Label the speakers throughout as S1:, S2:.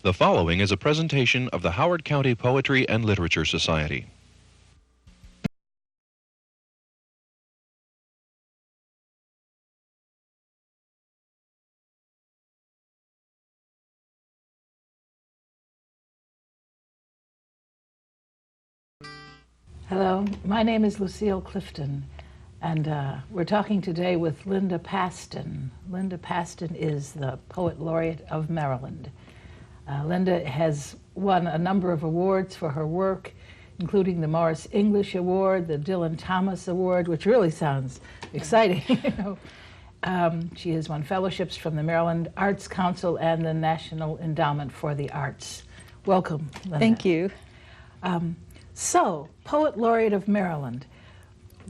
S1: The following is a presentation of the Howard County Poetry and Literature Society.
S2: Hello, my name is Lucille Clifton, and we're talking today with Linda Pastan. Linda Pastan is the Poet Laureate of Maryland. Linda has won a number of awards for her work, including the Morris English Award, the Dylan Thomas Award, which really sounds exciting. She has won fellowships from the Maryland Arts Council and the National Endowment for the Arts. Welcome, Linda.
S3: Thank you.
S2: So, Poet Laureate of Maryland,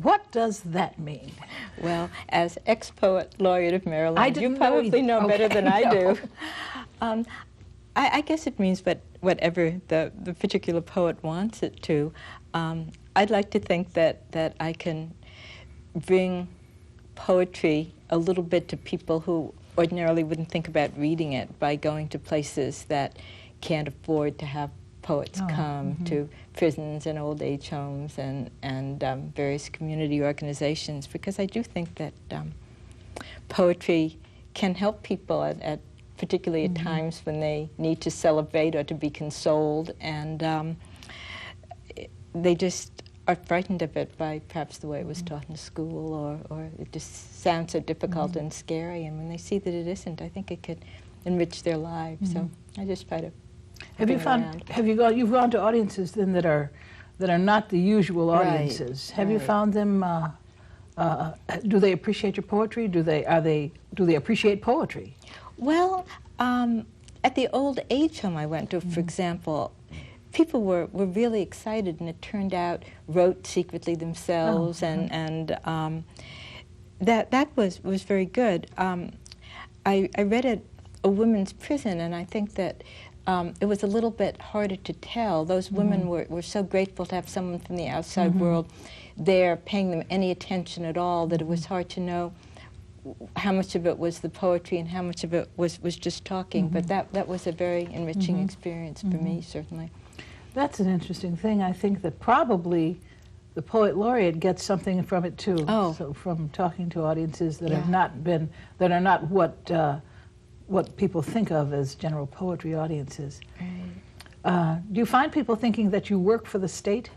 S2: what does that mean?
S3: Well, as ex-Poet Laureate of Maryland, you probably know better than I do. I guess it means whatever the particular poet wants it to. I'd like to think that I can bring poetry a little bit to people who ordinarily wouldn't think about reading it by going to places that can't afford to have poets come to prisons and old age homes and various community organizations, because I do think that poetry can help people at particularly at times when they need to celebrate or to be consoled, and they just are frightened of it by perhaps the way it was taught in school, or it just sounds so difficult and scary, and when they see that it isn't, I think it could enrich their lives. So I just try to
S2: you've gone to audiences then that are not the usual audiences. Have you found them, do they appreciate your poetry? Do they appreciate poetry?
S3: Well, at the old age home I went to, for example, people were really excited, and it turned out wrote secretly themselves, and that was very good. I read at a women's prison, and I think that it was a little bit harder to tell. Those women were so grateful to have someone from the outside world there paying them any attention at all that it was hard to know how much of it was the poetry and how much of it was just talking. But that was a very enriching experience for me, certainly. That's
S2: an interesting thing. I think that probably the Poet Laureate gets something from it too. So from talking to audiences that have not been, that are not what people think of as general poetry audiences. Do you find people thinking that you work for the state?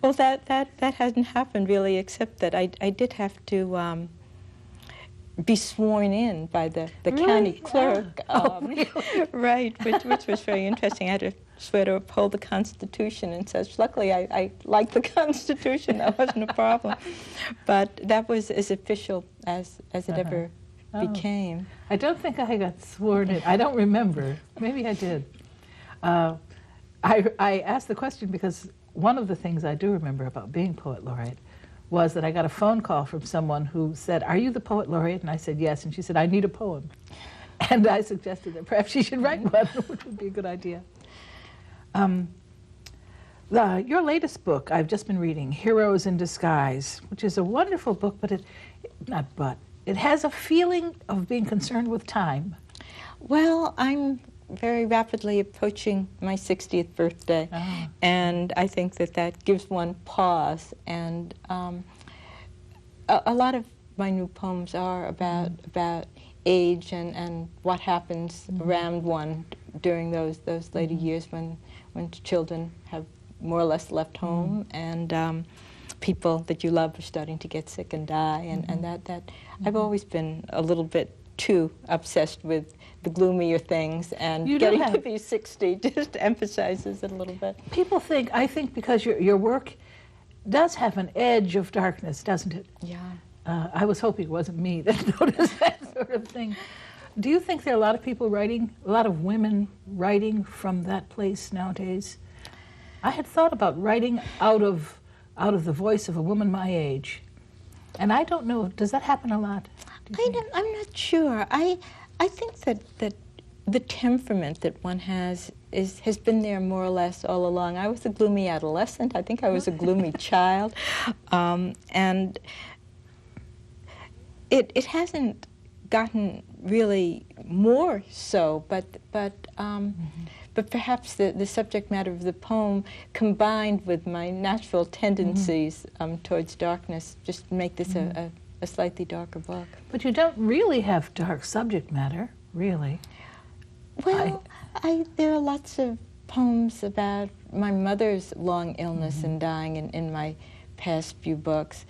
S3: Well, that hasn't happened really, except that I did have to be sworn in by the county clerk.
S2: Really?
S3: Right, which was very interesting. I had to swear to uphold the Constitution and such. Luckily, I liked the Constitution. That wasn't a problem. But that was as official as it ever became.
S2: I don't think I got sworn in. I don't remember. Maybe I did. I asked the question because one of the things I do remember about being Poet Laureate was that I got a phone call from someone who said, "Are you the Poet Laureate?" And I said, "Yes." And she said, "I need a poem." And I suggested that perhaps she should write one, which would be a good idea. Your latest book, I've just been reading, Heroes in Disguise, which is a wonderful book, but it has a feeling of being concerned with time.
S3: Well, I'm very rapidly approaching my 60th birthday, and I think that gives one pause. And a lot of my new poems are about age and what happens around one during those later years when children have more or less left home, and people that you love are starting to get sick and die, and that I've always been a little bit too obsessed with the gloomier things, and getting to be 60 just emphasizes it a little bit.
S2: People think, I think because your work does have an edge of darkness, doesn't it?
S3: Yeah.
S2: I was hoping it wasn't me that noticed that sort of thing. Do you think there are a lot of people writing, a lot of women writing from that place nowadays? I had thought about writing out of the voice of a woman my age, and I don't know, does that happen a lot?
S3: I'm not sure. I think that the temperament that one has been there more or less all along. I was a gloomy adolescent. I think I was a gloomy child, and it hasn't gotten really more so, but perhaps the subject matter of the poem combined with my natural tendencies towards darkness just make this a slightly darker book.
S2: But you don't really have dark subject matter, really.
S3: Well, there are lots of poems about my mother's long illness and dying in my past few books.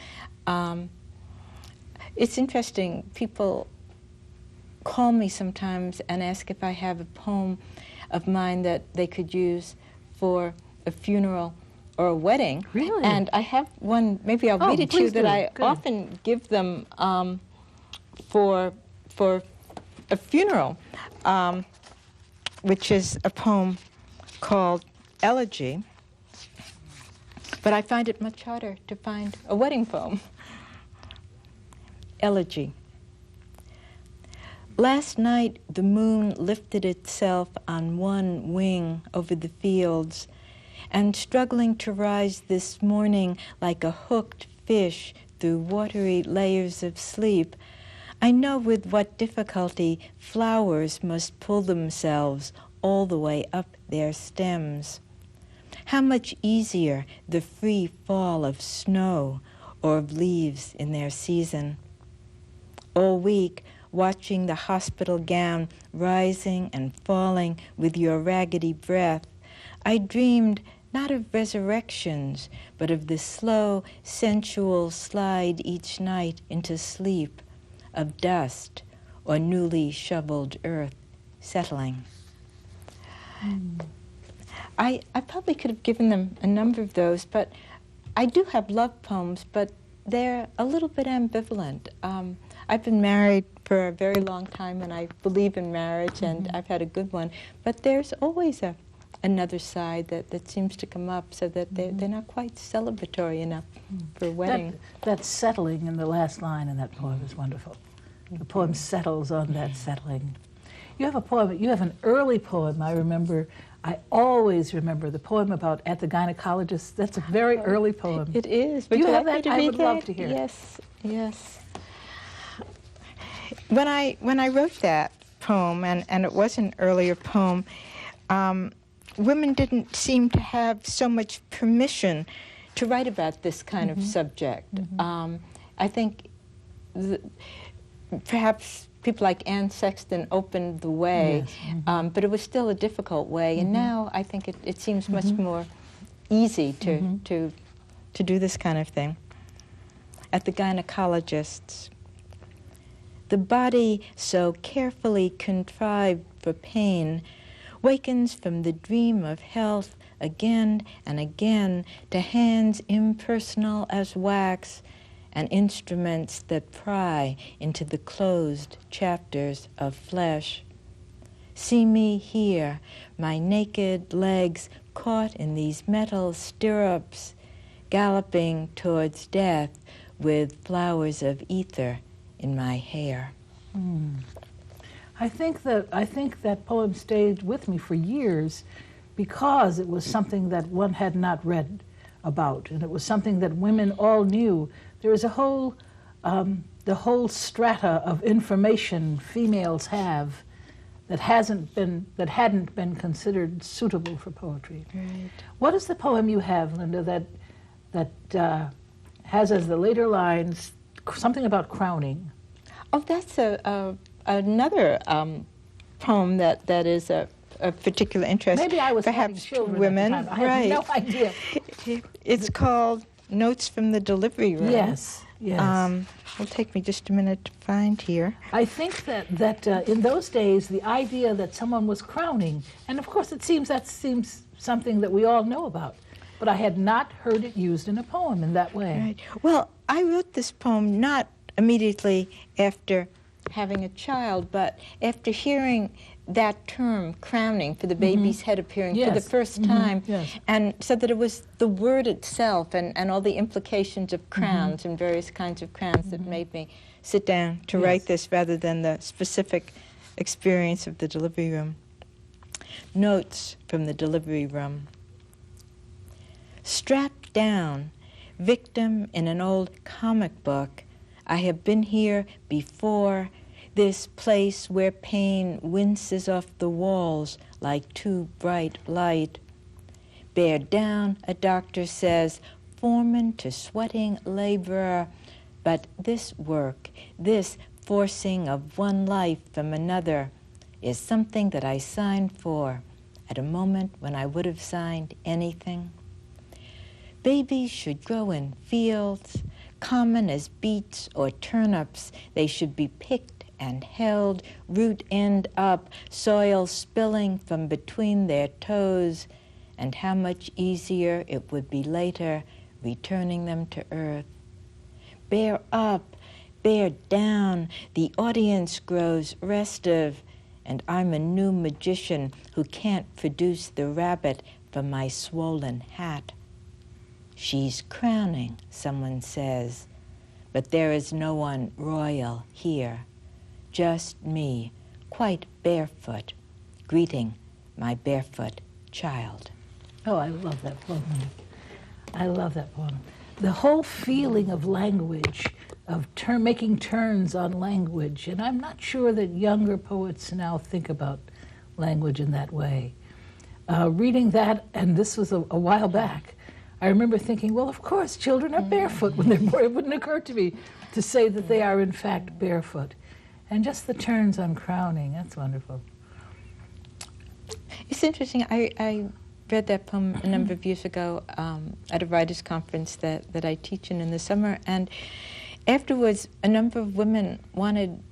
S3: It's interesting, people call me sometimes and ask if I have a poem of mine that they could use for a funeral or a wedding.
S2: Really?
S3: And I have one, maybe I'll read it to you, that I often give them for a funeral, which is a poem called Elegy. But I find it much harder to find a wedding poem. Elegy. Last night the moon lifted itself on one wing over the fields, and struggling to rise this morning like a hooked fish through watery layers of sleep, I know with what difficulty flowers must pull themselves all the way up their stems. How much easier the free fall of snow or of leaves in their season. All week, watching the hospital gown rising and falling with your raggedy breath, I dreamed not of resurrections, but of the slow, sensual slide each night into sleep, of dust or newly shoveled earth settling. I probably could have given them a number of those, but I do have love poems, but they're a little bit ambivalent. I've been married for a very long time, and I believe in marriage, and I've had a good one. But there's always another side that seems to come up, so that they're not quite celebratory enough for a wedding.
S2: That settling in the last line in that poem is wonderful. The poem settles on that settling. You have a poem, you have an early poem, I remember. I always remember the poem about At the Gynecologist. That's a very early poem.
S3: It is.
S2: Do you have that? I would love to hear it.
S3: Yes, yes. When I wrote that poem, and it was an earlier poem, women didn't seem to have so much permission to write about this kind of subject. I think perhaps people like Anne Sexton opened the way, but it was still a difficult way, and now I think it seems much more easy to do this kind of thing. At the Gynaecologists. The body so carefully contrived for pain wakens from the dream of health again and again to hands impersonal as wax and instruments that pry into the closed chapters of flesh. See me here, my naked legs caught in these metal stirrups, galloping towards death with flowers of ether in my hair.
S2: I think that poem stayed with me for years because it was something that one had not read about, and it was something that women all knew. There is a whole, the whole strata of information females have that hadn't been considered suitable for poetry.
S3: Right.
S2: What is the poem you have, Linda, that has as the later lines something about crowning?
S3: Oh, that's another poem that is a particular interest.
S2: Maybe I was
S3: perhaps
S2: having children
S3: women.
S2: at the time. I have no idea.
S3: It's called Notes from the Delivery Room.
S2: Yes, yes.
S3: It'll take me just a minute to find here.
S2: I think that in those days, the idea that someone was crowning, and of course that seems something that we all know about, but I had not heard it used in a poem in that way.
S3: Right. Well, I wrote this poem not immediately after having a child, but after hearing that term, crowning, for the baby's head appearing for the first time, and so that it was the word itself and all the implications of crowns and various kinds of crowns that made me sit down to write this rather than the specific experience of the delivery room. Notes from the delivery room. Strapped down, victim in an old comic book, I have been here before, this place where pain winces off the walls like too bright light. Bear down, a doctor says, foreman to sweating laborer. But this work, this forcing of one life from another, is something that I signed for at a moment when I would have signed anything. Babies should grow in fields, common as beets or turnips. They should be picked and held, root end up, soil spilling from between their toes, and how much easier it would be later returning them to earth. Bear up, bear down, the audience grows restive, and I'm a new magician who can't produce the rabbit from my swollen hat. She's crowning, someone says, but there is no one royal here, just me, quite barefoot, greeting my barefoot child.
S2: Oh, I love that poem. I love that poem. The whole feeling of language, of making turns on language, and I'm not sure that younger poets now think about language in that way. Reading that, and this was a while back, I remember thinking, well, of course, children are barefoot when they're born. It wouldn't occur to me to say that they are, in fact, barefoot. And just the turns on crowning, that's wonderful.
S3: It's interesting. I read that poem a number of years ago at a writers' conference that I teach in the summer, and afterwards a number of women wanted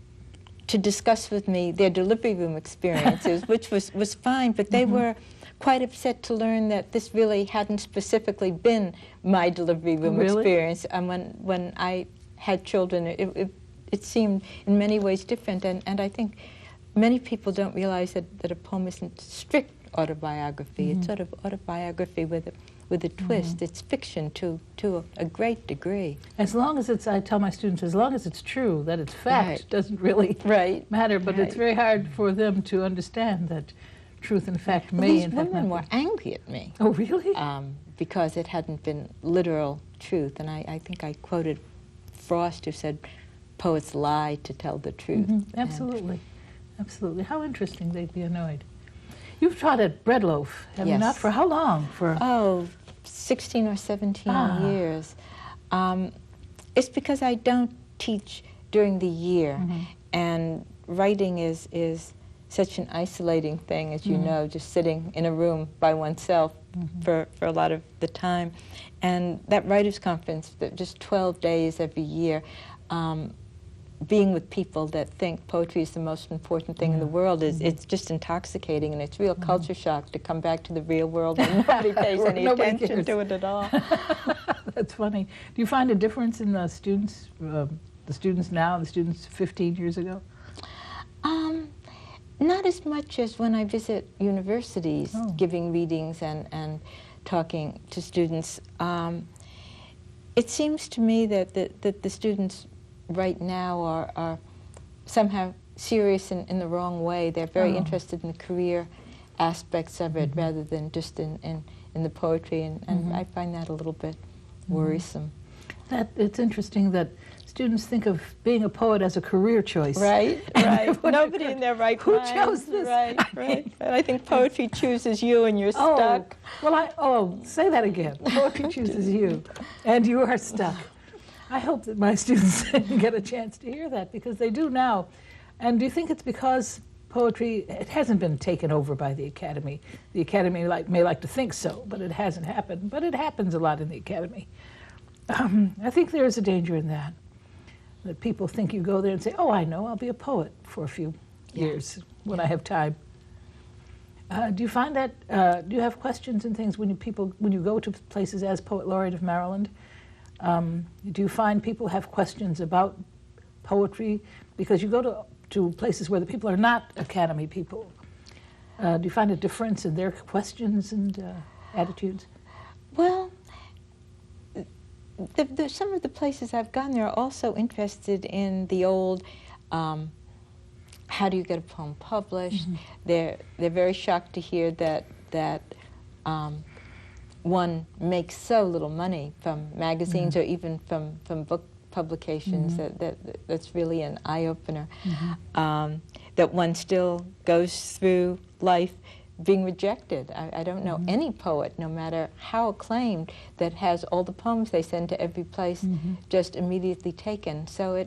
S3: to discuss with me their delivery room experiences, which was fine, but they were quite upset to learn that this really hadn't specifically been my delivery room experience. And when I had children, it seemed in many ways different, and I think many people don't realize that a poem isn't strict autobiography. It's sort of autobiography with a twist. It's fiction to a great degree.
S2: As long as it's, I tell my students, as long as it's true, that it's fact, doesn't really matter, but it's very hard for them to understand that truth and fact may in fact.
S3: These women were angry at me.
S2: Oh, really?
S3: Because it hadn't been literal truth, and I think I quoted Frost, who said, poets lie to tell the truth.
S2: Absolutely. Absolutely. How interesting they'd be annoyed. You've taught at Breadloaf, have you not? For how long? For
S3: 16 or 17 years. It's because I don't teach during the year, and writing is such an isolating thing, as you know, just sitting in a room by oneself for a lot of the time. And that writers' conference, just 12 days every year, being with people that think poetry is the most important thing in the world, it's just intoxicating, and it's real culture shock to come back to the real world and nobody pays any attention to it at all.
S2: That's funny. Do you find a difference in the students now and the students 15 years ago?
S3: Not as much as when I visit universities, giving readings and talking to students. It seems to me that the students right now are somehow serious in the wrong way. They're very interested in the career aspects of it rather than just in the poetry, and I find that a little bit worrisome.
S2: It's interesting that students think of being a poet as a career choice.
S3: Right. Nobody in their right mind.
S2: Who chose this?
S3: Right. I think poetry chooses you, and you're stuck.
S2: Well, say that again. Poetry chooses you, and you are stuck. I hope that my students get a chance to hear that, because they do now. And do you think it's because poetry, it hasn't been taken over by the Academy? The Academy may like to think so, but it hasn't happened. But it happens a lot in the Academy. I think there is a danger in that people think you go there and say, oh, I know, I'll be a poet for a few years when I have time. Do you find that, do you have questions and things when you go to places as Poet Laureate of Maryland? Do you find people have questions about poetry? Because you go to places where the people are not Academy people. Do you find a difference in their questions and attitudes?
S3: Well, some of the places I've gone there are also interested in the old, how do you get a poem published? They're very shocked to hear that one makes so little money from magazines or even from book publications, that's really an eye-opener, that one still goes through life being rejected. I don't know any poet, no matter how acclaimed, that has all the poems they send to every place just immediately taken. So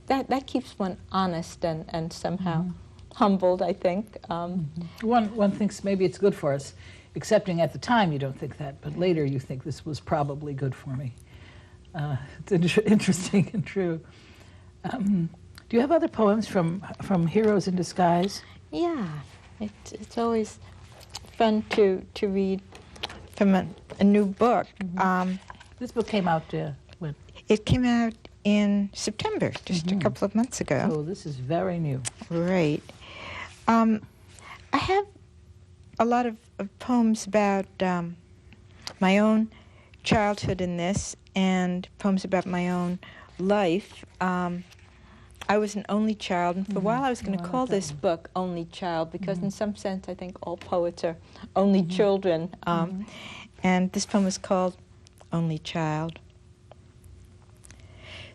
S3: that keeps one honest and somehow humbled, I think.
S2: One thinks maybe it's good for us, accepting at the time you don't think that, but later you think this was probably good for me. It's interesting and true. Do you have other poems from Heroes in Disguise?
S3: Yeah, it's always fun to read from a new book.
S2: This book came out when?
S3: It came out in September, just a couple of months ago.
S2: Oh, this is very new.
S3: Right. I have a lot of poems about my own childhood in this, and poems about my own life. I was an only child, and for a while I was going to call this book Only Child, because in some sense I think all poets are only children. And this poem is called Only Child.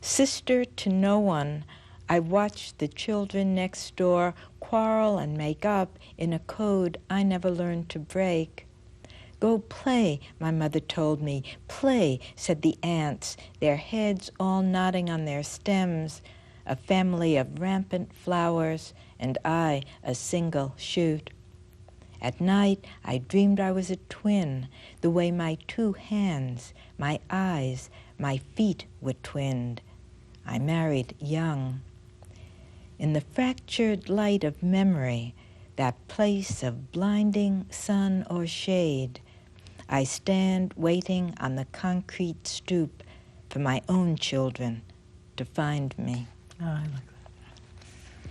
S3: Sister to no one, I watched the children next door quarrel and make up in a code I never learned to break. Go play, my mother told me. Play, said the ants, their heads all nodding on their stems, a family of rampant flowers, and I a single shoot. At night, I dreamed I was a twin, the way my two hands, my eyes, my feet were twinned. I married young. In the fractured light of memory, that place of blinding sun or shade, I stand waiting on the concrete stoop for my own children to find me.
S2: Oh, I like that.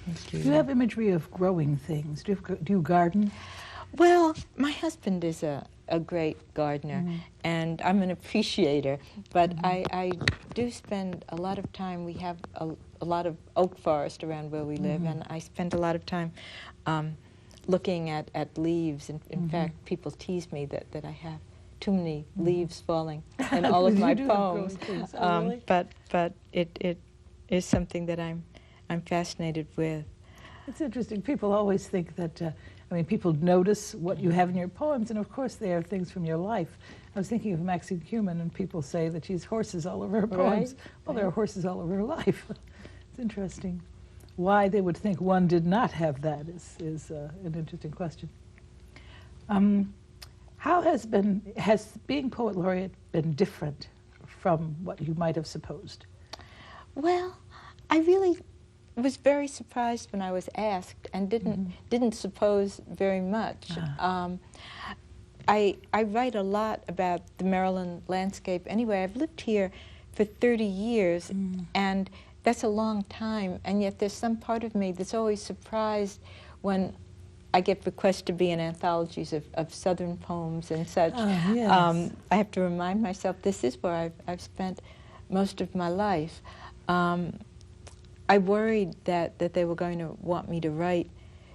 S2: Thank you. Do you have imagery of growing things? Do you garden?
S3: Well, my husband is a great gardener, and I'm an appreciator, but I do spend a lot of time. We have a lot of oak forest around where we live, and I spend a lot of time looking at leaves. In fact, people tease me that I have too many leaves falling in all of my poems.
S2: Oh, really?
S3: But it is something that I'm fascinated with.
S2: It's interesting. People always think that, people notice what you have in your poems, and of course they are things from your life. I was thinking of Maxine Kumin, and people say that she's horses all over her poems. Well, there are horses all over her life. It's interesting. Why they would think one did not have that is an interesting question. How has being Poet Laureate been different from what you might have supposed?
S3: Well, I really was very surprised when I was asked, and didn't suppose very much. I write a lot about the Maryland landscape anyway. I've lived here for 30 years, and that's a long time, and yet there's some part of me that's always surprised when I get requests to be in anthologies of Southern poems and such.
S2: Oh, yes.
S3: I have to remind myself this is where I've spent most of my life. I worried that they were going to want me to write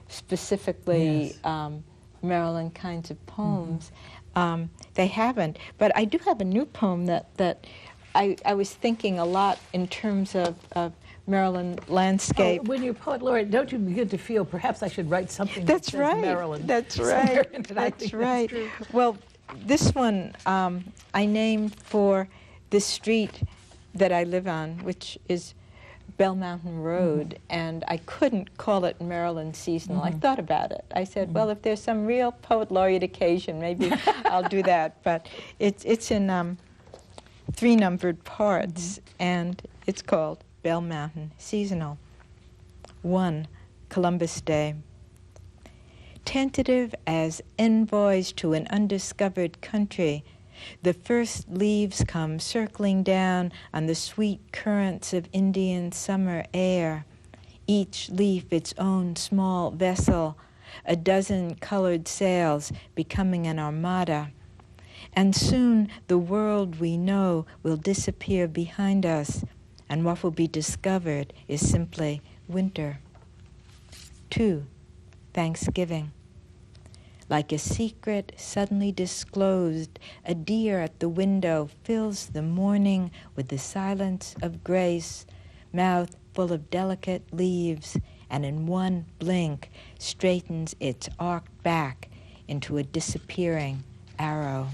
S3: specifically Maryland kinds of poems. They haven't, but I do have a new poem that I was thinking a lot in terms of Maryland landscape.
S2: When you're Poet Laureate, don't you begin to feel perhaps I should write something
S3: That's
S2: that
S3: right.
S2: says Maryland?
S3: That's right.
S2: That's
S3: right.
S2: True.
S3: Well, this one I named for the street that I live on, which is Belle Mountain Road, and I couldn't call it Maryland Seasonal. I thought about it. I said, well, if there's some real Poet Laureate occasion, maybe I'll do that. But it's in 3 numbered parts, and it's called Beall Mountain Seasonal. 1, Columbus Day. Tentative as envoys to an undiscovered country, the first leaves come circling down on the sweet currents of Indian summer air, each leaf its own small vessel, a dozen colored sails becoming an armada. And soon the world we know will disappear behind us, and what will be discovered is simply winter. 2, Thanksgiving. Like a secret suddenly disclosed, a deer at the window fills the morning with the silence of grace, mouth full of delicate leaves, and in one blink straightens its arced back into a disappearing arrow.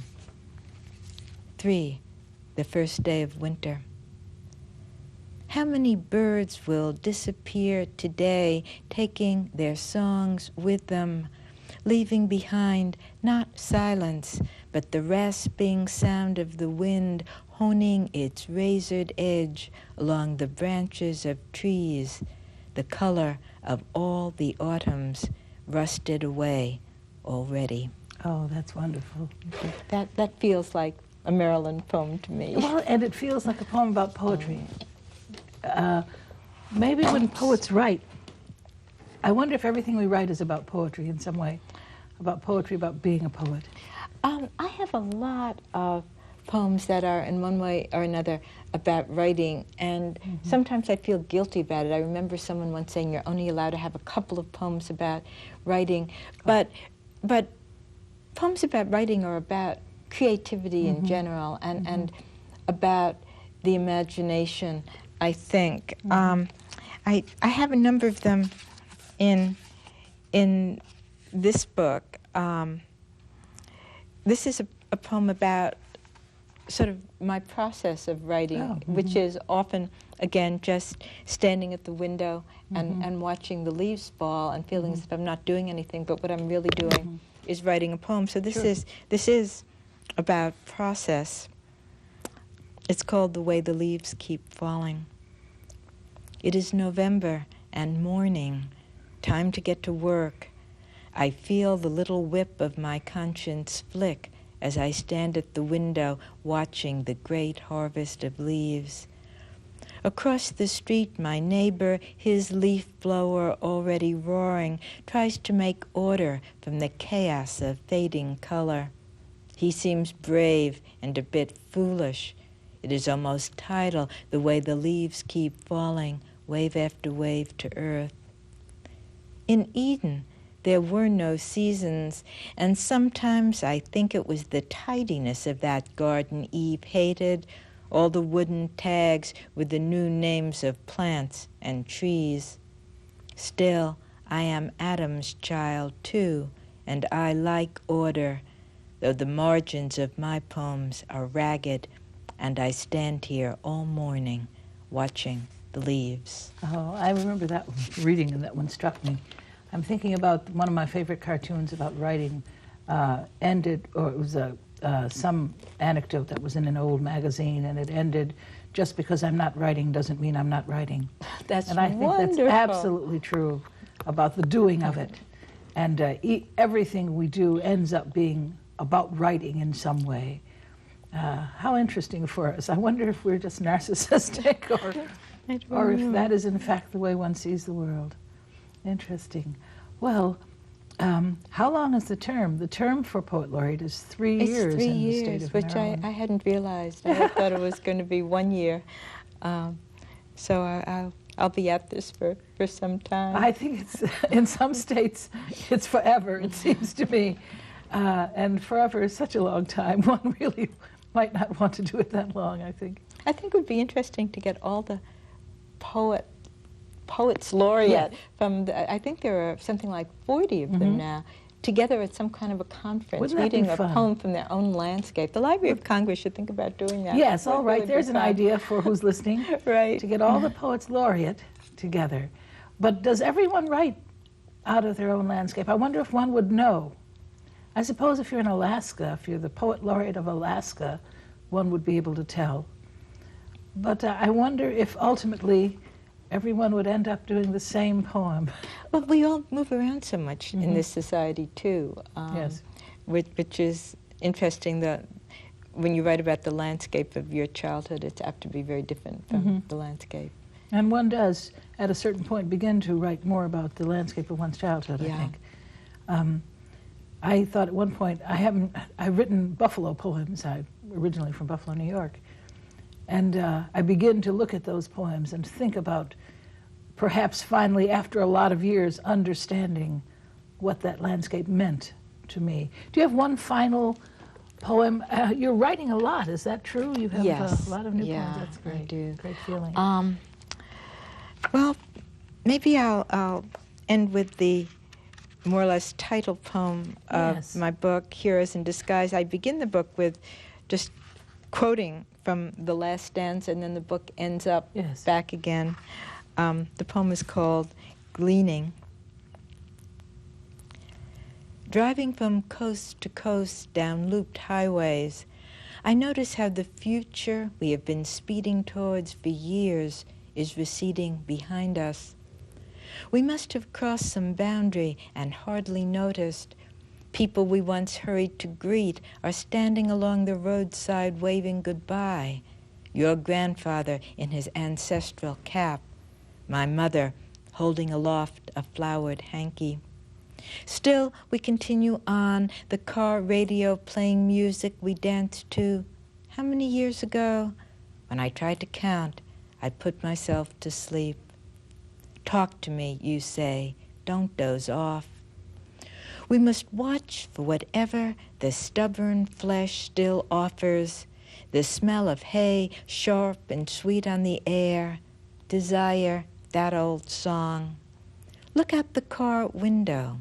S3: 3. The first day of winter. How many birds will disappear today, taking their songs with them, leaving behind not silence, but the rasping sound of the wind honing its razored edge along the branches of trees, the color of all the autumns rusted away already.
S2: Oh, that's wonderful.
S3: That feels like a Maryland poem to me.
S2: Well, and it feels like a poem about poetry. Maybe when poets write, I wonder if everything we write is about poetry in some way, about poetry, about being a poet.
S3: I have a lot of poems that are in one way or another about writing, and sometimes I feel guilty about it. I remember someone once saying you're only allowed to have a couple of poems about writing, but poems about writing are about creativity in general and about the imagination, I think. I have a number of them in this book. This is a poem about sort of my process of writing, which is often, again, just standing at the window and watching the leaves fall and feeling as if I'm not doing anything, but what I'm really doing is writing a poem. So this is about process. It's called The Way the Leaves Keep Falling. It is November and morning, time to get to work. I feel the little whip of my conscience flick as I stand at the window watching the great harvest of leaves. Across the street, my neighbor, his leaf blower already roaring, tries to make order from the chaos of fading color. He seems brave and a bit foolish. It is almost tidal, the way the leaves keep falling, wave after wave to earth. In Eden, there were no seasons, and sometimes I think it was the tidiness of that garden Eve hated, all the wooden tags with the new names of plants and trees. Still, I am Adam's child too, and I like order, though the margins of my poems are ragged, and I stand here all morning watching the leaves. Oh,
S2: I remember that one, reading, and that one struck me. I'm thinking about one of my favorite cartoons about writing ended, or it was some anecdote that was in an old magazine, and it ended, just because I'm not writing doesn't mean I'm not writing.
S3: That's
S2: and I think
S3: wonderful.
S2: That's absolutely true about the doing of it. And everything we do ends up being about writing in some way. How interesting for us. I wonder if we're just narcissistic or if that is in fact the way one sees the world. Interesting. Well, how long is the term? The term for Poet Laureate is 3 years
S3: it's 3
S2: in
S3: years,
S2: the state of
S3: which
S2: Maryland.
S3: I hadn't realized. I had thought it was going to be 1 year. So I'll be at this for some time.
S2: I think it's, in some states, it's forever, it seems to me. And forever is such a long time. One really might not want to do it that long, I think.
S3: I think it would be interesting to get all the Poets Laureate from I think there are something like 40 of them now, together at some kind of a conference, reading a poem from their own landscape. The Library of Congress should think about doing that.
S2: Yes, all right. There's an idea for who's listening.
S3: Right.
S2: To get all the Poets Laureate together. But does everyone write out of their own landscape? I wonder if one would know. I suppose if you're in Alaska, if you're the Poet Laureate of Alaska, one would be able to tell. But I wonder if ultimately everyone would end up doing the same poem.
S3: Well, we all move around so much in this society, too.
S2: Yes.
S3: Which is interesting that when you write about the landscape of your childhood, it's apt to be very different from the landscape.
S2: And one does, at a certain point, begin to write more about the landscape of one's childhood, I think. I thought at one point, I've written Buffalo poems. I'm originally from Buffalo, New York. And I begin to look at those poems and think about, perhaps finally, after a lot of years, understanding what that landscape meant to me. Do you have one final poem? You're writing a lot, is that true? You have
S3: Yes.
S2: a lot of new
S3: Yeah,
S2: poems. That's great.
S3: I do.
S2: Great feeling.
S3: Well, maybe I'll end with the more or less title poem of
S2: Yes.
S3: my book, Heroes in Disguise. I begin the book with just quoting from the last stanza, and then the book ends up
S2: Yes.
S3: back again. The poem is called Gleaning. Driving from coast to coast down looped highways, I notice how the future we have been speeding towards for years is receding behind us. We must have crossed some boundary and hardly noticed. People we once hurried to greet are standing along the roadside waving goodbye. Your grandfather in his ancestral cap, my mother holding aloft a flowered hanky. Still, we continue on, the car radio playing music we danced to. How many years ago? When I tried to count, I put myself to sleep. Talk to me, you say, don't doze off. We must watch for whatever the stubborn flesh still offers, the smell of hay sharp and sweet on the air, desire, that old song. Look out the car window.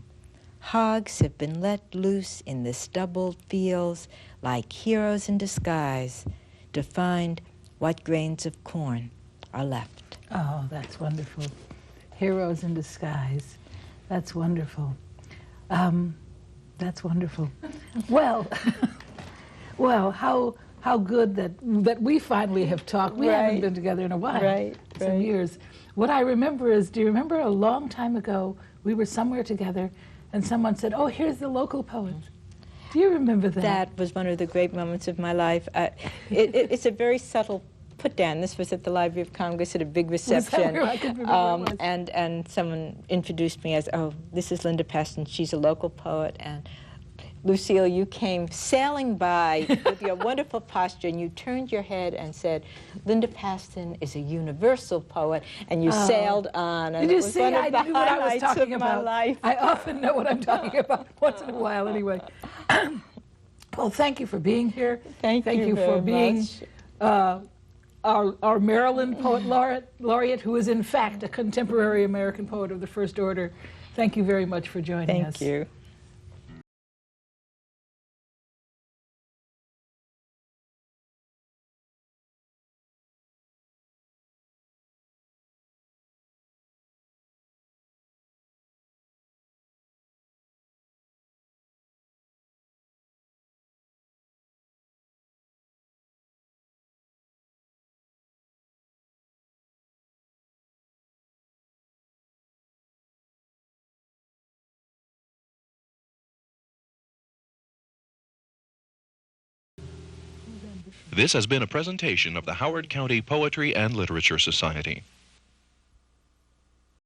S3: Hogs have been let loose in the stubbled fields like heroes in disguise to find what grains of corn are left.
S2: Oh, that's wonderful. Heroes in disguise. That's wonderful. That's wonderful. Well, well, how good that we finally have talked. We haven't
S3: Right.
S2: been together in a while.
S3: Right,
S2: Some
S3: right.
S2: years. What I remember is, do you remember a long time ago, we were somewhere together and someone said, oh, here's the local poet. Do you remember that?
S3: That was one of the great moments of my life. It's a very subtle put down. This was at the Library of Congress at a big reception.
S2: where I could remember it was?
S3: And someone introduced me as, oh, this is Linda Pastan. She's a local poet. And Lucille, you came sailing by with your wonderful posture, and you turned your head and said, Linda Pastan is a universal poet, and you sailed on. And
S2: Did
S3: it
S2: you
S3: was
S2: see?
S3: one of
S2: I
S3: the
S2: knew what I was
S3: highlights
S2: talking
S3: of my
S2: about.
S3: life.
S2: I often know what I'm talking about once in a while, anyway. Well, thank you for being here.
S3: Thank you
S2: for
S3: very
S2: being
S3: much.
S2: our Maryland Poet Laureate, who is in fact a contemporary American poet of the first order. Thank you very much for joining us.
S3: Thank you.
S1: This has been a presentation of the Howard County Poetry and Literature Society.